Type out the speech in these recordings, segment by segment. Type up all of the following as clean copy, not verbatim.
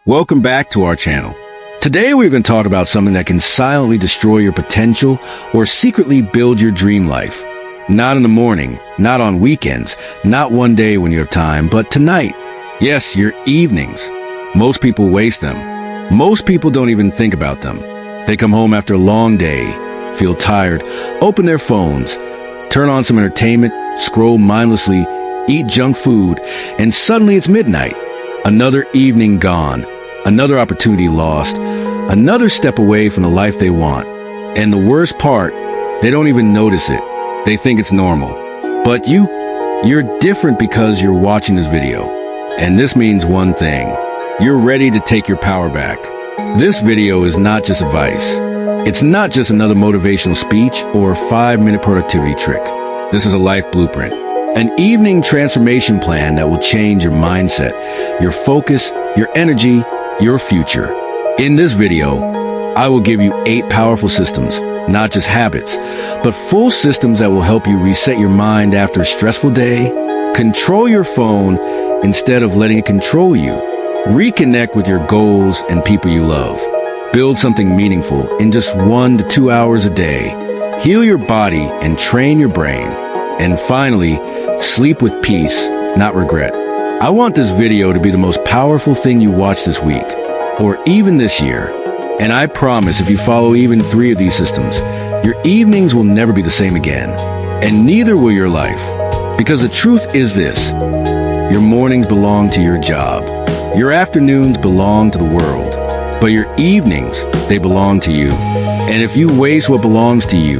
Welcome back to our channel. Today we're going to talk about something that can silently destroy your potential or secretly build your dream life. Not in the morning, not on weekends, not one day when you have time, but tonight. Yes, your evenings. Most people waste them. Most people don't even think about them. They come home after a long day, feel tired, open their phones, turn on some entertainment, scroll mindlessly, eat junk food, and suddenly it's midnight. Another evening gone, another opportunity lost, another step away from the life they want. And the worst part, they don't even notice it. They think it's normal. But you're different because you're watching this video. And this means one thing. You're ready to take your power back. This video is not just advice. It's not just another motivational speech or a 5-minute productivity trick. This is a life blueprint. An evening transformation plan that will change your mindset, your focus, your energy, your future. In this video, I will give you 8 powerful systems, not just habits, but full systems that will help you reset your mind after a stressful day, control your phone instead of letting it control you, reconnect with your goals and people you love, build something meaningful in just 1 to 2 hours a day, heal your body and train your brain, and finally, sleep with peace, not regret. I want this video to be the most powerful thing you watch this week, or even this year. And I promise if you follow even 3 of these systems, your evenings will never be the same again. And neither will your life. Because the truth is this, your mornings belong to your job. Your afternoons belong to the world. But your evenings, they belong to you. And if you waste what belongs to you,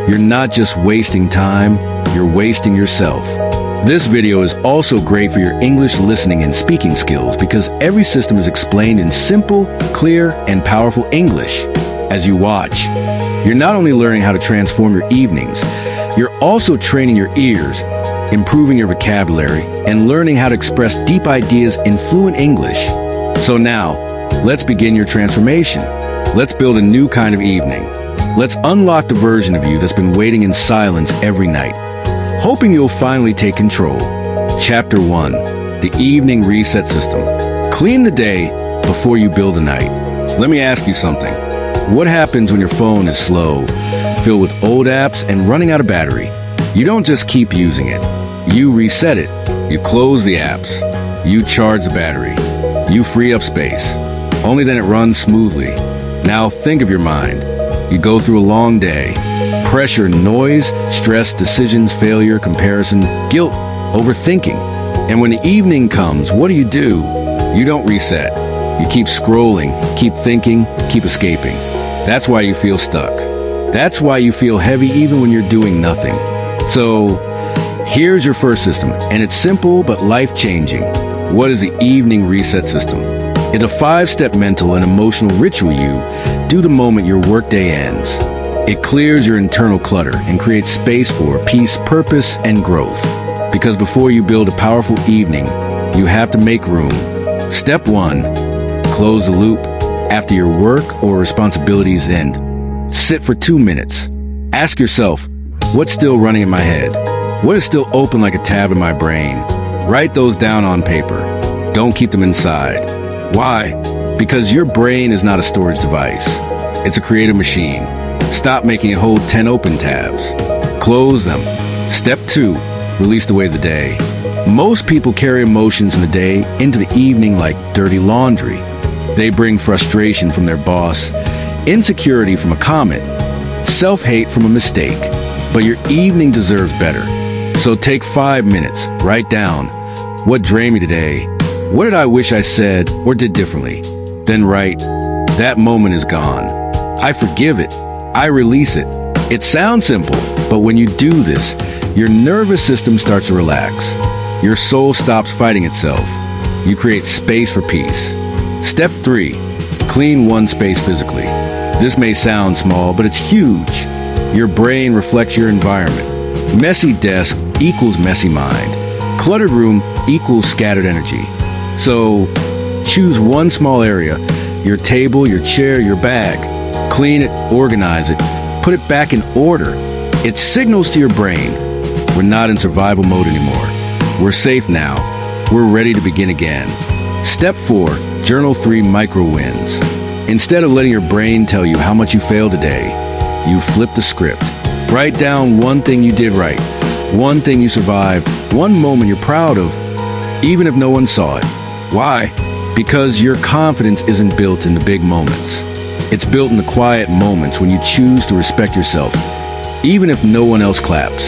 you're not just wasting time, you're wasting yourself. This video is also great for your English listening and speaking skills because every system is explained in simple, clear, and powerful English. As you watch, you're not only learning how to transform your evenings, you're also training your ears, improving your vocabulary, and learning how to express deep ideas in fluent English. So now, let's begin your transformation. Let's build a new kind of evening. Let's unlock the version of you that's been waiting in silence every night, hoping you'll finally take control. Chapter 1. The Evening Reset System. Clean the day before you build the night. Let me ask you something. What happens when your phone is slow, filled with old apps and running out of battery? You don't just keep using it. You reset it. You close the apps. You charge the battery. You free up space. Only then it runs smoothly. Now think of your mind. You go through a long day. Pressure, noise, stress, decisions, failure, comparison, guilt, overthinking. And when the evening comes, what do? You don't reset. You keep scrolling, keep thinking, keep escaping. That's why you feel stuck. That's why you feel heavy even when you're doing nothing. So, here's your first system, and it's simple but life-changing. What is the evening reset system? It's a 5-step mental and emotional ritual you do the moment your workday ends. It clears your internal clutter and creates space for peace, purpose, and growth. Because before you build a powerful evening, you have to make room. Step 1. Close the loop. After your work or responsibilities end, sit for 2 minutes. Ask yourself, what's still running in my head? What is still open like a tab in my brain? Write those down on paper. Don't keep them inside. Why? Because your brain is not a storage device. It's a creative machine. Stop making it hold 10 open tabs. Close them. Step 2. Release the weight of the day. Most people carry emotions in the day into the evening like dirty laundry. They bring frustration from their boss, insecurity from a comment, self-hate from a mistake. But your evening deserves better. So take 5 minutes. Write down, what drained me today? What did I wish I said or did differently? Then write, that moment is gone. I forgive it. I release it. It sounds simple, but when you do this, your nervous system starts to relax. Your soul stops fighting itself. You create space for peace. Step 3. Clean one space physically. This may sound small, but it's huge. Your brain reflects your environment. Messy desk equals messy mind. Cluttered room equals scattered energy. So, choose one small area, your table, your chair, your bag. Clean it, organize it, put it back in order. It signals to your brain, we're not in survival mode anymore. We're safe now. We're ready to begin again. Step 4, Journal 3 micro wins. Instead of letting your brain tell you how much you failed today, you flip the script. Write down one thing you did right, one thing you survived, one moment you're proud of, even if no one saw it. Why? Because your confidence isn't built in the big moments. It's built in the quiet moments when you choose to respect yourself, even if no one else claps.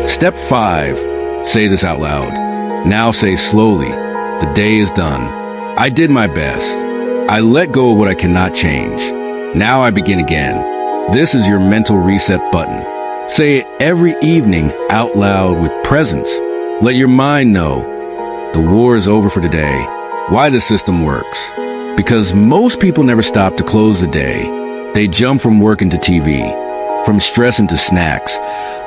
Step 5. Say this out loud. Now say slowly, the day is done. I did my best. I let go of what I cannot change. Now I begin again. This is your mental reset button. Say it every evening out loud with presence. Let your mind know the war is over for today. Why the system works. Because most people never stop to close the day. They jump from work into TV, from stress into snacks,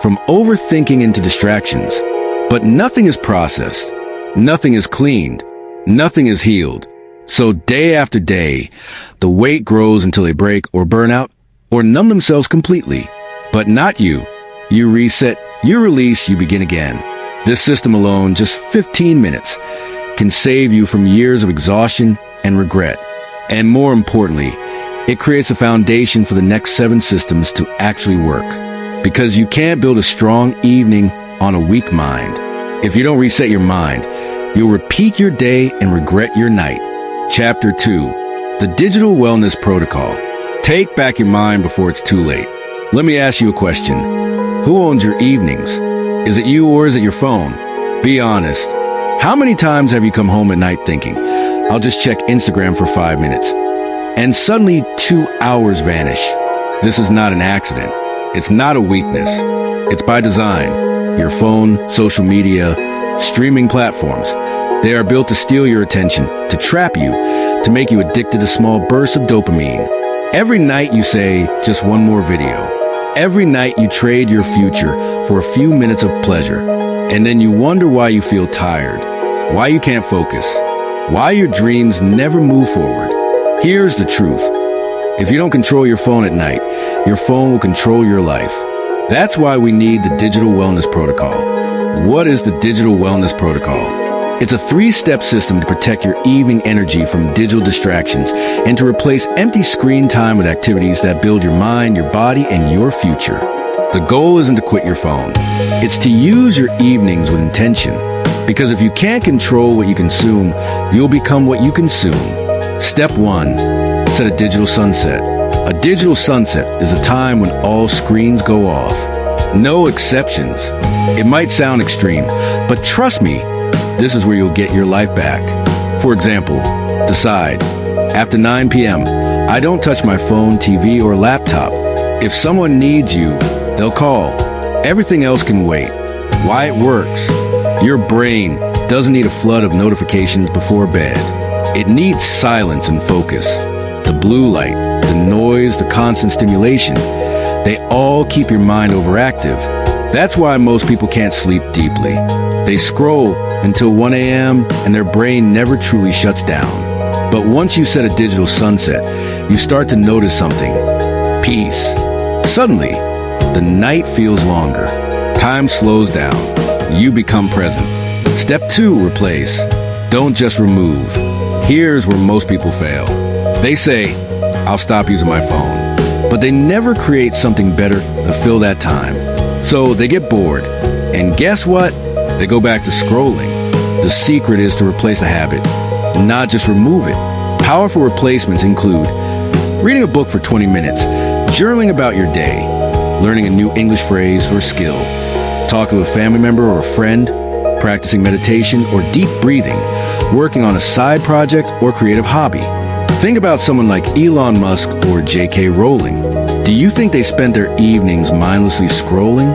from overthinking into distractions. But nothing is processed. Nothing is cleaned. Nothing is healed. So day after day, the weight grows until they break or burn out or numb themselves completely. But not you. You reset, you release, you begin again. This system alone, just 15 minutes, can save you from years of exhaustion and regret. And more importantly, it creates a foundation for the next 7 systems to actually work. Because you can't build a strong evening on a weak mind. If you don't reset your mind, you'll repeat your day and regret your night. Chapter 2. The Digital Wellness Protocol. Take back your mind before it's too late. Let me ask you a question. Who owns your evenings? Is it you or is it your phone? Be honest. How many times have you come home at night thinking, I'll just check Instagram for 5 minutes, and suddenly 2 hours vanish? This is not an accident. It's not a weakness. It's by design. Your phone, social media, streaming platforms, they are built to steal your attention, to trap you, to make you addicted to small bursts of dopamine. Every night you say, just one more video. Every night you trade your future for a few minutes of pleasure. And then you wonder why you feel tired, why you can't focus, why your dreams never move forward. Here's the truth. If you don't control your phone at night, your phone will control your life. That's why we need the Digital Wellness Protocol. What is the Digital Wellness Protocol? It's a 3-step system to protect your evening energy from digital distractions and to replace empty screen time with activities that build your mind, your body, and your future. The goal isn't to quit your phone. It's to use your evenings with intention. Because if you can't control what you consume, you'll become what you consume. Step 1. Set a digital sunset. A digital sunset is a time when all screens go off. No exceptions. It might sound extreme, but trust me, this is where you'll get your life back. For example, decide, after 9 p.m., I don't touch my phone, TV, or laptop. If someone needs you, they'll call. Everything else can wait. Why it works. Your brain doesn't need a flood of notifications before bed. It needs silence and focus. The blue light, the noise, the constant stimulation, they all keep your mind overactive. That's why most people can't sleep deeply. They scroll until 1 a.m. and their brain never truly shuts down. But once you set a digital sunset, you start to notice something. Peace. Suddenly, the night feels longer. Time slows down. You become present. Step 2, replace. Don't just remove. Here's where most people fail. They say, I'll stop using my phone. But they never create something better to fill that time. So they get bored. And guess what? They go back to scrolling. The secret is to replace a habit, not just remove it. Powerful replacements include reading a book for 20 minutes, journaling about your day, learning a new English phrase or skill, talking with a family member or a friend, practicing meditation or deep breathing, working on a side project or creative hobby. Think about someone like Elon Musk or J.K. Rowling. Do you think they spent their evenings mindlessly scrolling?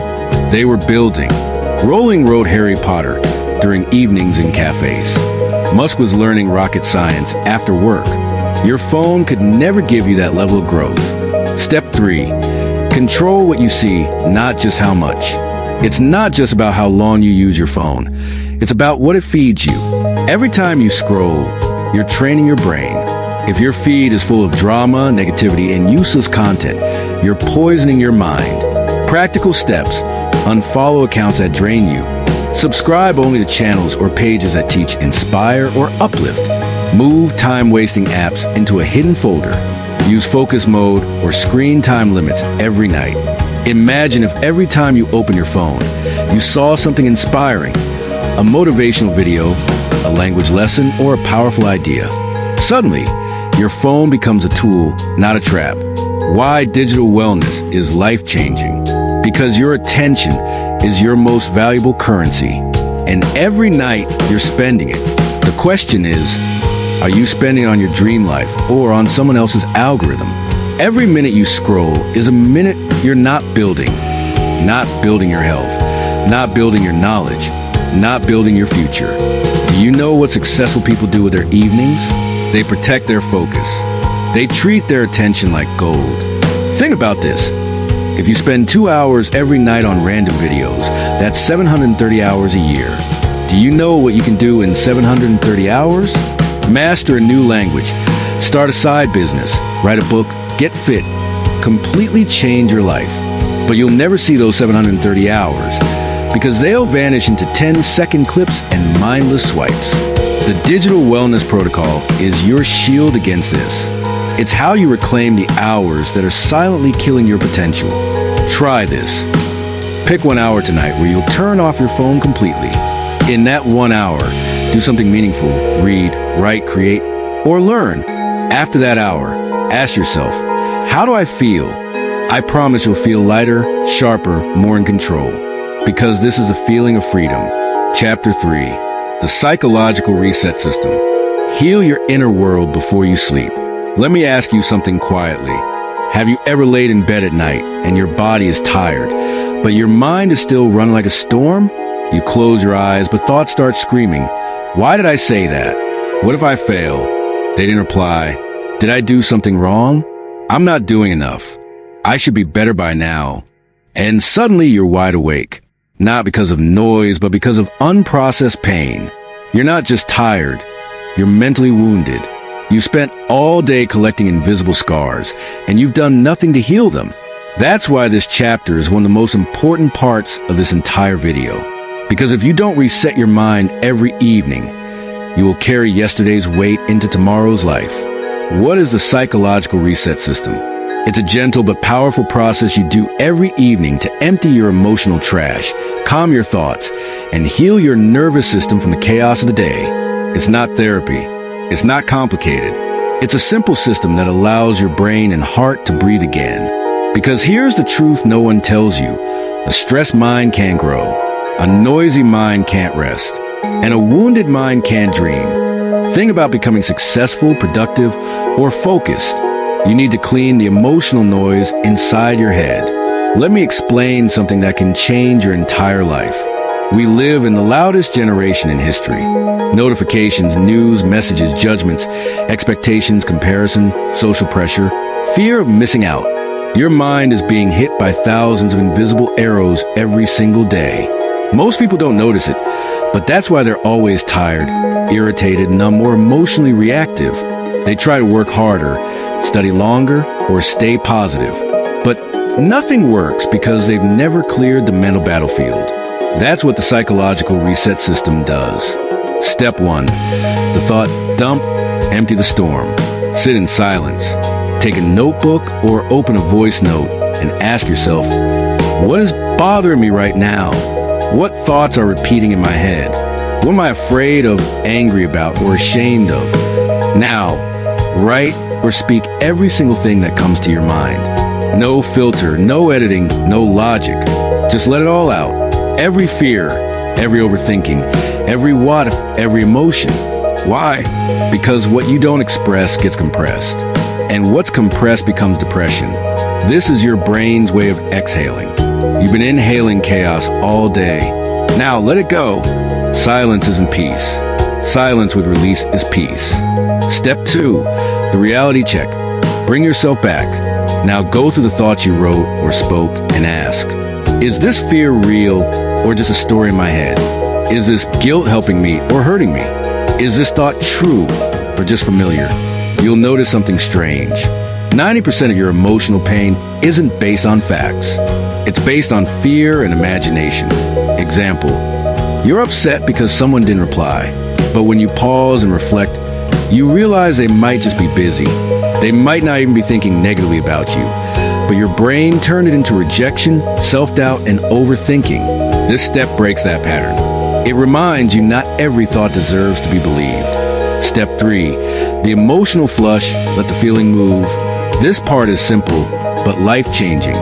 They were building. Rowling wrote Harry Potter during evenings in cafes. Musk was learning rocket science after work. Your phone could never give you that level of growth. Step 3. Control what you see, not just how much. It's not just about how long you use your phone. It's about what it feeds you. Every time you scroll, you're training your brain. If your feed is full of drama, negativity, and useless content, you're poisoning your mind. Practical steps. Unfollow accounts that drain you. Subscribe only to channels or pages that teach, inspire, or uplift. Move time-wasting apps into a hidden folder. Use focus mode or screen time limits every night. Imagine if every time you open your phone, you saw something inspiring, a motivational video, a language lesson, or a powerful idea. Suddenly, your phone becomes a tool, not a trap. Why digital wellness is life-changing? Because your attention is your most valuable currency, and every night you're spending it. The question is, are you spending it on your dream life or on someone else's algorithm? Every minute you scroll is a minute you're not building your health, not building your knowledge, not building your future. Do you know what successful people do with their evenings? They protect their focus. They treat their attention like gold. Think about this. If you spend 2 hours every night on random videos, that's 730 hours a year. Do you know what you can do in 730 hours? Master a new language, start a side business, write a book, get fit, completely change your life. But you'll never see those 730 hours because they'll vanish into 10-second clips and mindless swipes. The Digital Wellness Protocol is your shield against this. It's how you reclaim the hours that are silently killing your potential. Try this. Pick 1 hour tonight where you'll turn off your phone completely. In that 1 hour, do something meaningful, read, write, create, or learn. After that hour, ask yourself, how do I feel? I promise you'll feel lighter, sharper, more in control. Because this is a feeling of freedom. Chapter 3, the psychological reset system. Heal your inner world before you sleep. Let me ask you something quietly. Have you ever laid in bed at night and your body is tired, but your mind is still running like a storm? You close your eyes, but thoughts start screaming. Why did I say that? What if I fail? They didn't reply. Did I do something wrong? I'm not doing enough. I should be better by now. And suddenly you're wide awake. Not because of noise, but because of unprocessed pain. You're not just tired. You're mentally wounded. You spent all day collecting invisible scars, and you've done nothing to heal them. That's why this chapter is one of the most important parts of this entire video. Because if you don't reset your mind every evening, you will carry yesterday's weight into tomorrow's life. What is the psychological reset system? It's a gentle but powerful process you do every evening to empty your emotional trash, calm your thoughts, and heal your nervous system from the chaos of the day. It's not therapy. It's not complicated. It's a simple system that allows your brain and heart to breathe again. Because here's the truth no one tells you. A stressed mind can't grow. A noisy mind can't rest. And a wounded mind can't dream. Think about becoming successful, productive, or focused. You need to clean the emotional noise inside your head. Let me explain something that can change your entire life. We live in the loudest generation in history. Notifications, news, messages, judgments, expectations, comparison, social pressure, fear of missing out. Your mind is being hit by thousands of invisible arrows every single day. Most people don't notice it, but that's why they're always tired, irritated, numb, or emotionally reactive. They try to work harder, study longer, or stay positive. But nothing works because they've never cleared the mental battlefield. That's what the psychological reset system does. Step 1. The thought dump, empty the storm. Sit in silence. Take a notebook or open a voice note and ask yourself, what is bothering me right now? What thoughts are repeating in my head? What am I afraid of, angry about, or ashamed of? Now, write or speak every single thing that comes to your mind. No filter, no editing, no logic. Just let it all out. Every fear, every overthinking, every what if, every emotion. Why? Because what you don't express gets compressed. And what's compressed becomes depression. This is your brain's way of exhaling. You've been inhaling chaos all day. Now let it go. Silence isn't peace. Silence with release is peace. Step 2, the reality check. Bring yourself back. Now go through the thoughts you wrote or spoke and ask, is this fear real or just a story in my head? Is this guilt helping me or hurting me? Is this thought true or just familiar? You'll notice something strange. 90% of your emotional pain isn't based on facts. It's based on fear and imagination. Example, you're upset because someone didn't reply. But when you pause and reflect, You realize they might just be busy. They might not even be thinking negatively about you. But your brain turned it into rejection, self-doubt, and overthinking. This step breaks that pattern. It reminds you not every thought deserves to be believed. Step 3. The emotional flush, let the feeling move. This part is simple, but life-changing.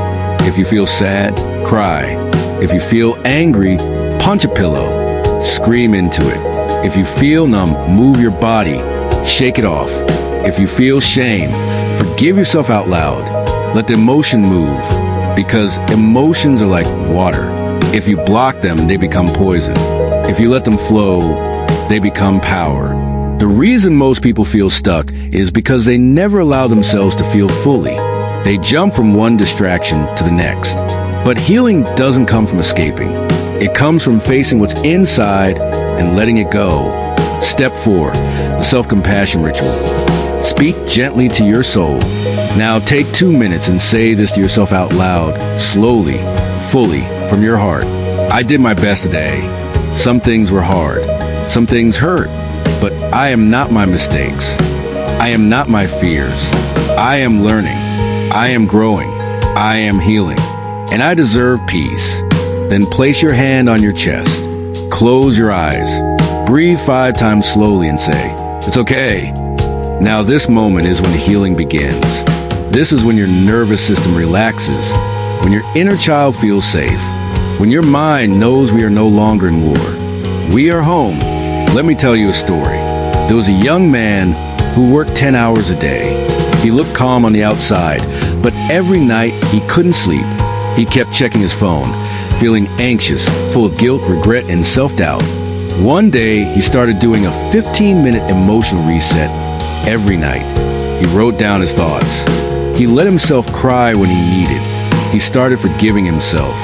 If you feel sad, cry. If you feel angry, punch a pillow. Scream into it. If you feel numb, move your body. Shake it off. If you feel shame, forgive yourself out loud. Let the emotion move, because emotions are like water. If you block them, they become poison. If you let them flow, they become power. The reason most people feel stuck is because they never allow themselves to feel fully. They jump from one distraction to the next. But healing doesn't come from escaping. It comes from facing what's inside and letting it go. Step 4, the self-compassion ritual. Speak gently to your soul. Now take 2 minutes and say this to yourself out loud, slowly, fully, from your heart. I did my best today. Some things were hard. Some things hurt. But I am not my mistakes. I am not my fears. I am learning. I am growing. I am healing. And I deserve peace. Then place your hand on your chest. Close your eyes. Breathe 5 times slowly and say, "It's okay." Now this moment is when the healing begins. This is when your nervous system relaxes, when your inner child feels safe, when your mind knows we are no longer in war. We are home. Let me tell you a story. There was a young man who worked 10 hours a day. He looked calm on the outside, but every night he couldn't sleep. He kept checking his phone, feeling anxious, full of guilt, regret, and self-doubt. One day, he started doing a 15-minute emotional reset every night. He wrote down his thoughts. He let himself cry when he needed. He started forgiving himself.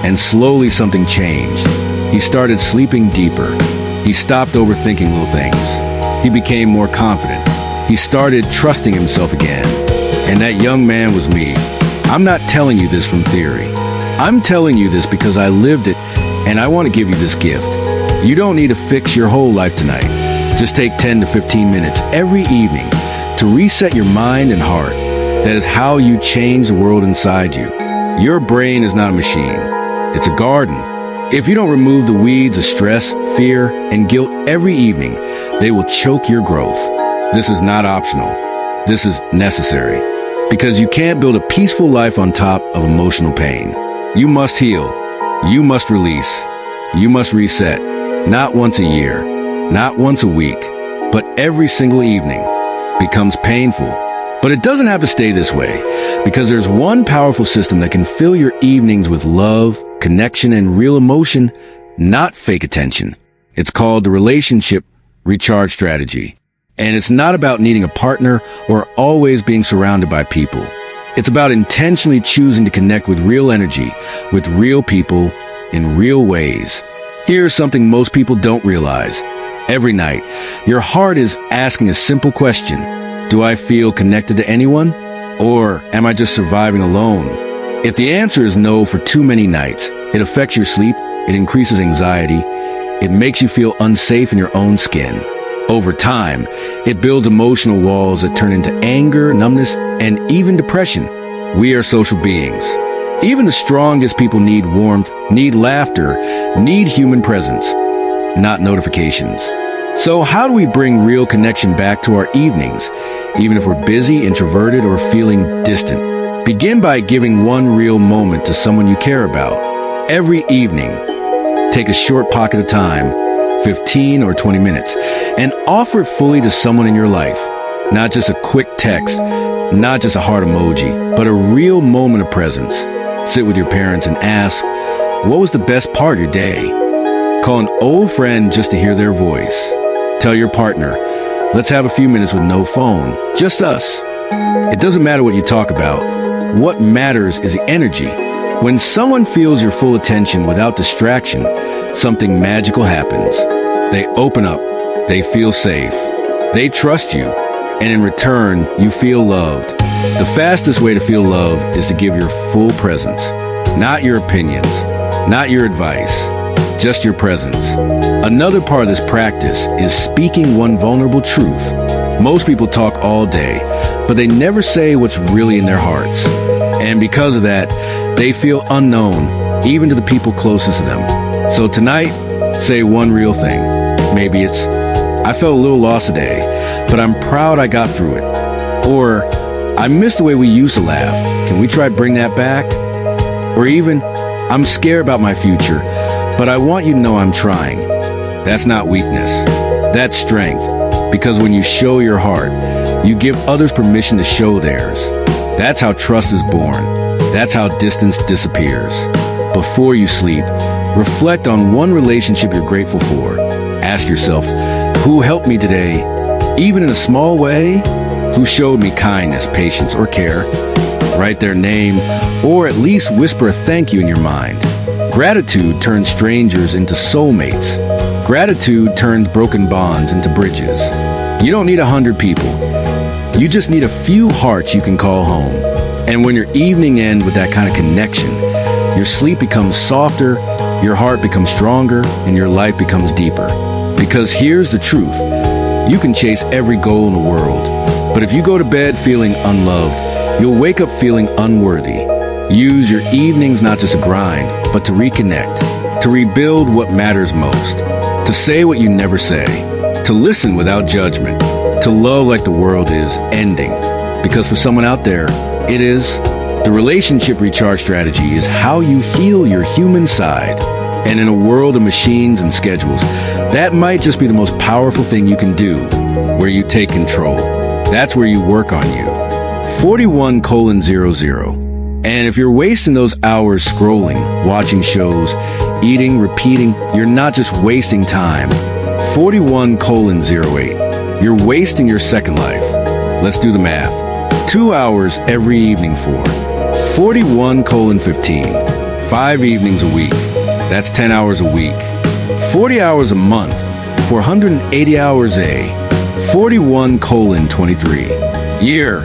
And slowly something changed. He started sleeping deeper. He stopped overthinking little things. He became more confident. He started trusting himself again. And that young man was me. I'm not telling you this from theory. I'm telling you this because I lived it, and I want to give you this gift. You don't need to fix your whole life tonight. Just take 10 to 15 minutes every evening to reset your mind and heart. That is how you change the world inside you. Your brain is not a machine. It's a garden. If you don't remove the weeds of stress, fear, and guilt every evening, they will choke your growth. This is not optional. This is necessary. Because you can't build a peaceful life on top of emotional pain. You must heal. You must release. You must reset. Not once a year, not once a week, but every single evening. Becomes painful. But it doesn't have to stay this way, because there's one powerful system that can fill your evenings with love, connection, and real emotion, not fake attention. It's called the relationship recharge strategy. And it's not about needing a partner or always being surrounded by people. It's about intentionally choosing to connect with real energy, with real people, in real ways. Here's something most people don't realize. Every night, your heart is asking a simple question. Do I feel connected to anyone? Or am I just surviving alone? If the answer is no for too many nights, it affects your sleep, it increases anxiety, it makes you feel unsafe in your own skin. Over time, it builds emotional walls that turn into anger, numbness, and even depression. We are social beings. Even the strongest people need warmth, need laughter, need human presence, not notifications. So how do we bring real connection back to our evenings, even if we're busy, introverted, or feeling distant? Begin by giving one real moment to someone you care about. Every evening, take a short pocket of time, 15 or 20 minutes, and offer it fully to someone in your life. Not just a quick text, not just a heart emoji, but a real moment of presence. Sit with your parents and ask, what was the best part of your day? Call an old friend just to hear their voice. Tell your partner, let's have a few minutes with no phone, just us. It doesn't matter what you talk about. What matters is the energy. When someone feels your full attention without distraction, something magical happens. They open up, they feel safe, they trust you, and in return, you feel loved. The fastest way to feel loved is to give your full presence, not your opinions, not your advice, just your presence. Another part of this practice is speaking one vulnerable truth. Most people talk all day, but they never say what's really in their hearts. And because of that, they feel unknown, even to the people closest to them. So tonight, say one real thing. Maybe it's, I felt a little lost today, but I'm proud I got through it. Or, I miss the way we used to laugh. Can we try bring that back? Or even, I'm scared about my future, but I want you to know I'm trying. That's not weakness. That's strength. Because when you show your heart, you give others permission to show theirs. That's how trust is born. That's how distance disappears. Before you sleep, reflect on one relationship you're grateful for. Ask yourself, who helped me today, even in a small way? Who showed me kindness, patience, or care? Write their name, or at least whisper a thank you in your mind. Gratitude turns strangers into soulmates. Gratitude turns broken bonds into bridges. You don't need 100 people. You just need a few hearts you can call home. And when your evening ends with that kind of connection, your sleep becomes softer, your heart becomes stronger, and your life becomes deeper. Because here's the truth. You can chase every goal in the world, but if you go to bed feeling unloved, you'll wake up feeling unworthy. Use your evenings not just to grind, but to reconnect, to rebuild what matters most, to say what you never say, to listen without judgment, to love like the world is ending. Because for someone out there, it is. The relationship recharge strategy is how you heal your human side. And in a world of machines and schedules, that might just be the most powerful thing you can do, where you take control. That's where you work on you. 41:00. And if you're wasting those hours scrolling, watching shows, eating, repeating, you're not just wasting time. 41:08. You're wasting your second life. Let's do the math. 2 hours every evening for 41:15. 5 evenings a week. That's 10 hours a week. 40 hours a month. 480 hours a 41:23. Year.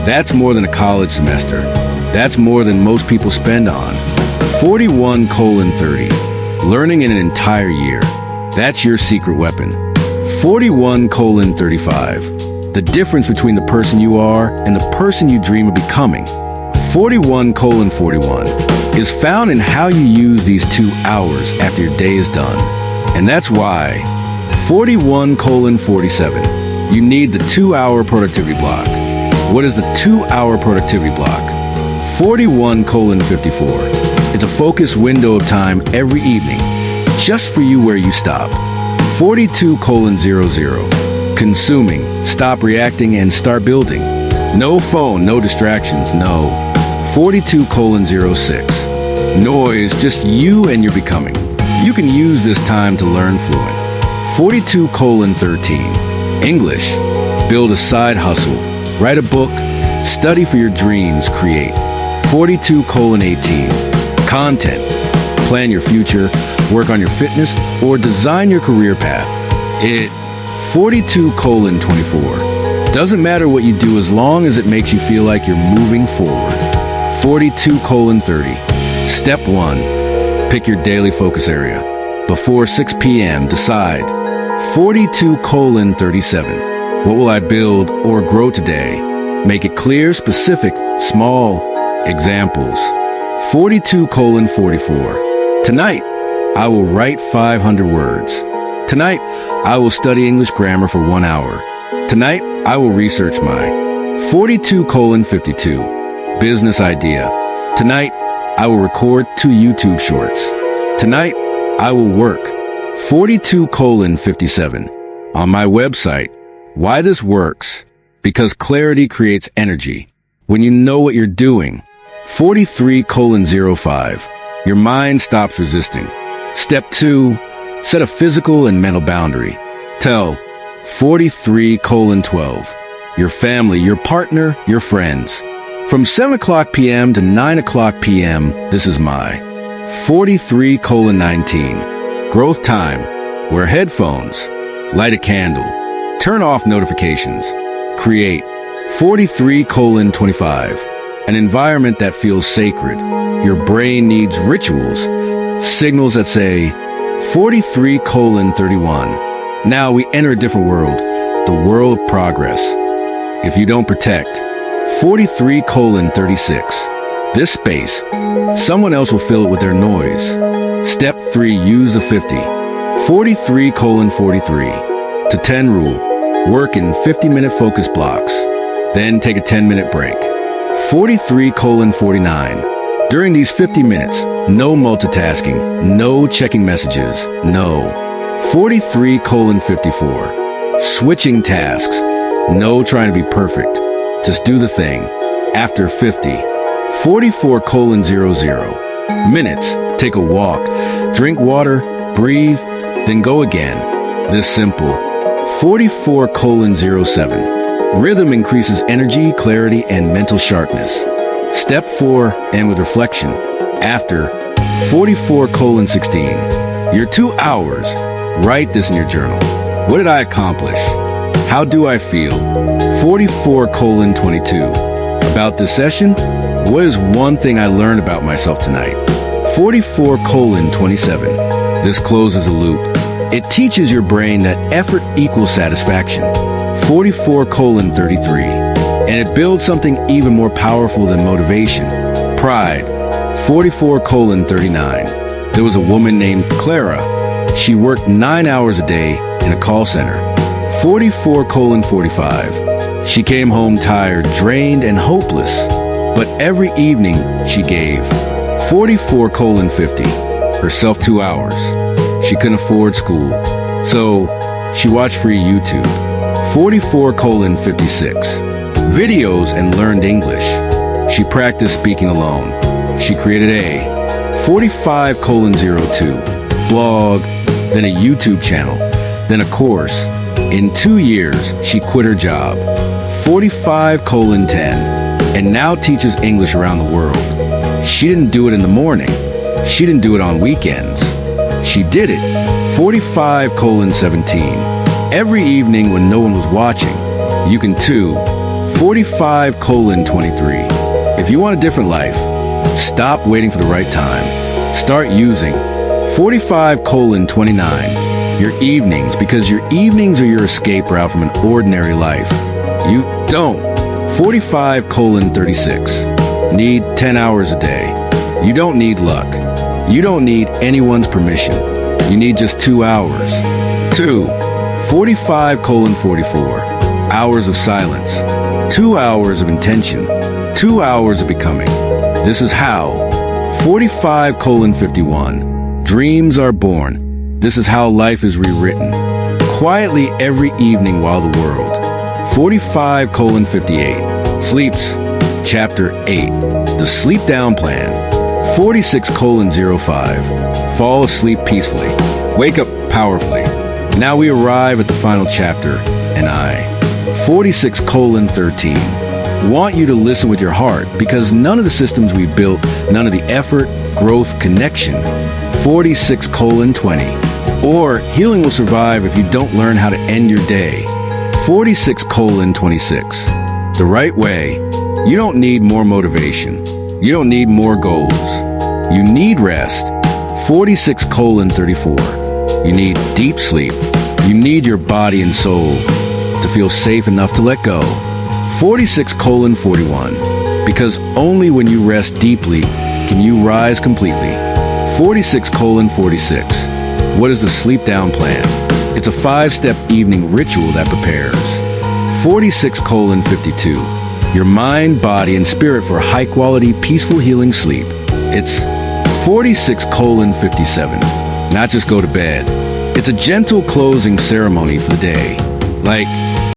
That's more than a college semester. That's more than most people spend on. 41:30. Learning in an entire year. That's your secret weapon. 41:35. The difference between the person you are and the person you dream of becoming. 41:41 is found in how you use these 2 hours after your day is done. And that's why 41:47, you need the 2-hour productivity block. What is the 2-hour productivity block? 41:54. It's a focused window of time every evening, just for you where you stop. 42:00. Consuming, stop reacting, and start building. No phone, no distractions, no. 42:06. Noise, just you and your becoming. You can use this time to learn fluent. 42:13. English, build a side hustle, write a book, study for your dreams, create. 42:18. Content, plan your future, work on your fitness, or design your career path. 42:24. Doesn't matter what you do as long as it makes you feel like you're moving forward. 42:30. Step 1. Pick your daily focus area. Before 6 p.m., decide. 42:37. What will I build or grow today? Make it clear, specific, small. Examples. 42:44. Tonight, I will write 500 words. Tonight, I will study English grammar for 1 hour. Tonight, I will research my 42:52. Business idea. Tonight, I will record 2 YouTube shorts. Tonight, I will work. 42:57. On my website, why this works. Because clarity creates energy. When you know what you're doing. 43:05. Your mind stops resisting. Step 2. Set a physical and mental boundary. Tell 43:12. Your family, your partner, your friends. From 7:00 p.m. to 9:00 p.m., this is my 43:19. Growth time. Wear headphones. Light a candle. Turn off notifications. Create 43:25. An environment that feels sacred. Your brain needs rituals. Signals that say, 43 colon 31. Now we enter a different world, the world of progress. If you don't protect, 43 colon 36. This space, someone else will fill it with their noise. Step 3, use a 50. 43 colon 43. To 10 rule, work in 50-minute focus blocks. Then take a 10-minute break. 43 colon 49. During these 50 minutes, no multitasking, no checking messages, no. 43 colon 54. Switching tasks, no trying to be perfect. Just do the thing. After 50. 44 colon 00. Minutes, take a walk, drink water, breathe, then go again. This simple. 44 colon 07. Rhythm increases energy, clarity, and mental sharpness. Step 4, end with reflection. After 44 colon 16. Your 2 hours. Write this in your journal. What did I accomplish? How do I feel? 44 colon 22. About this session, what is one thing I learned about myself tonight? 44 colon 27. This closes a loop. It teaches your brain that effort equals satisfaction. 44 colon 33. And it builds something even more powerful than motivation. Pride. 44 colon 39. There was a woman named Clara. She worked 9 hours a day in a call center. 44 colon 45. She came home tired, drained, and hopeless. But every evening she gave. 44 colon 50. Herself 2 hours. She couldn't afford school, so she watched free YouTube. 44 colon 56. Videos and learned English. She practiced speaking alone. She created a 45 colon 02. Blog, then a YouTube channel, then a course. In 2 years, she quit her job. 45 colon 10. And now teaches English around the world. She didn't do it in the morning. She didn't do it on weekends. She did it. 45 colon 17. Every evening when no one was watching. You can too. 45 colon 23. If you want a different life, stop waiting for the right time. Start using 45 colon 29. Your evenings, because your evenings are your escape route from an ordinary life. You don't. 45 colon 36. Need 10 hours a day. You don't need luck. You don't need anyone's permission. You need just 2 hours. 2. 45 colon 44. Hours of silence. 2 hours of intention. 2 hours of becoming. This is how. 45 colon 51. Dreams are born. This is how life is rewritten. Quietly every evening while the world. 45 colon 58. Sleeps. Chapter 8. The Sleep Down Plan. 46 colon 05. Fall asleep peacefully. Wake up powerfully. Now we arrive at the final chapter, and I. 46 colon 13. Want you to listen with your heart, because none of the systems we built, none of the effort, growth, connection. 46 colon 20. Or healing will survive if you don't learn how to end your day. 46 colon 26. The right way. You don't need more motivation. You don't need more goals. You need rest. 46 colon 34. You need deep sleep. You need your body and soul to feel safe enough to let go. 46 colon 41. Because only when you rest deeply can you rise completely. 46 colon 46. What is the sleep down plan? It's a 5-step evening ritual that prepares. 46 colon 52. Your mind, body, and spirit for high-quality, peaceful, healing sleep. It's 46 colon 57. Not just go to bed. It's a gentle closing ceremony for the day. Like,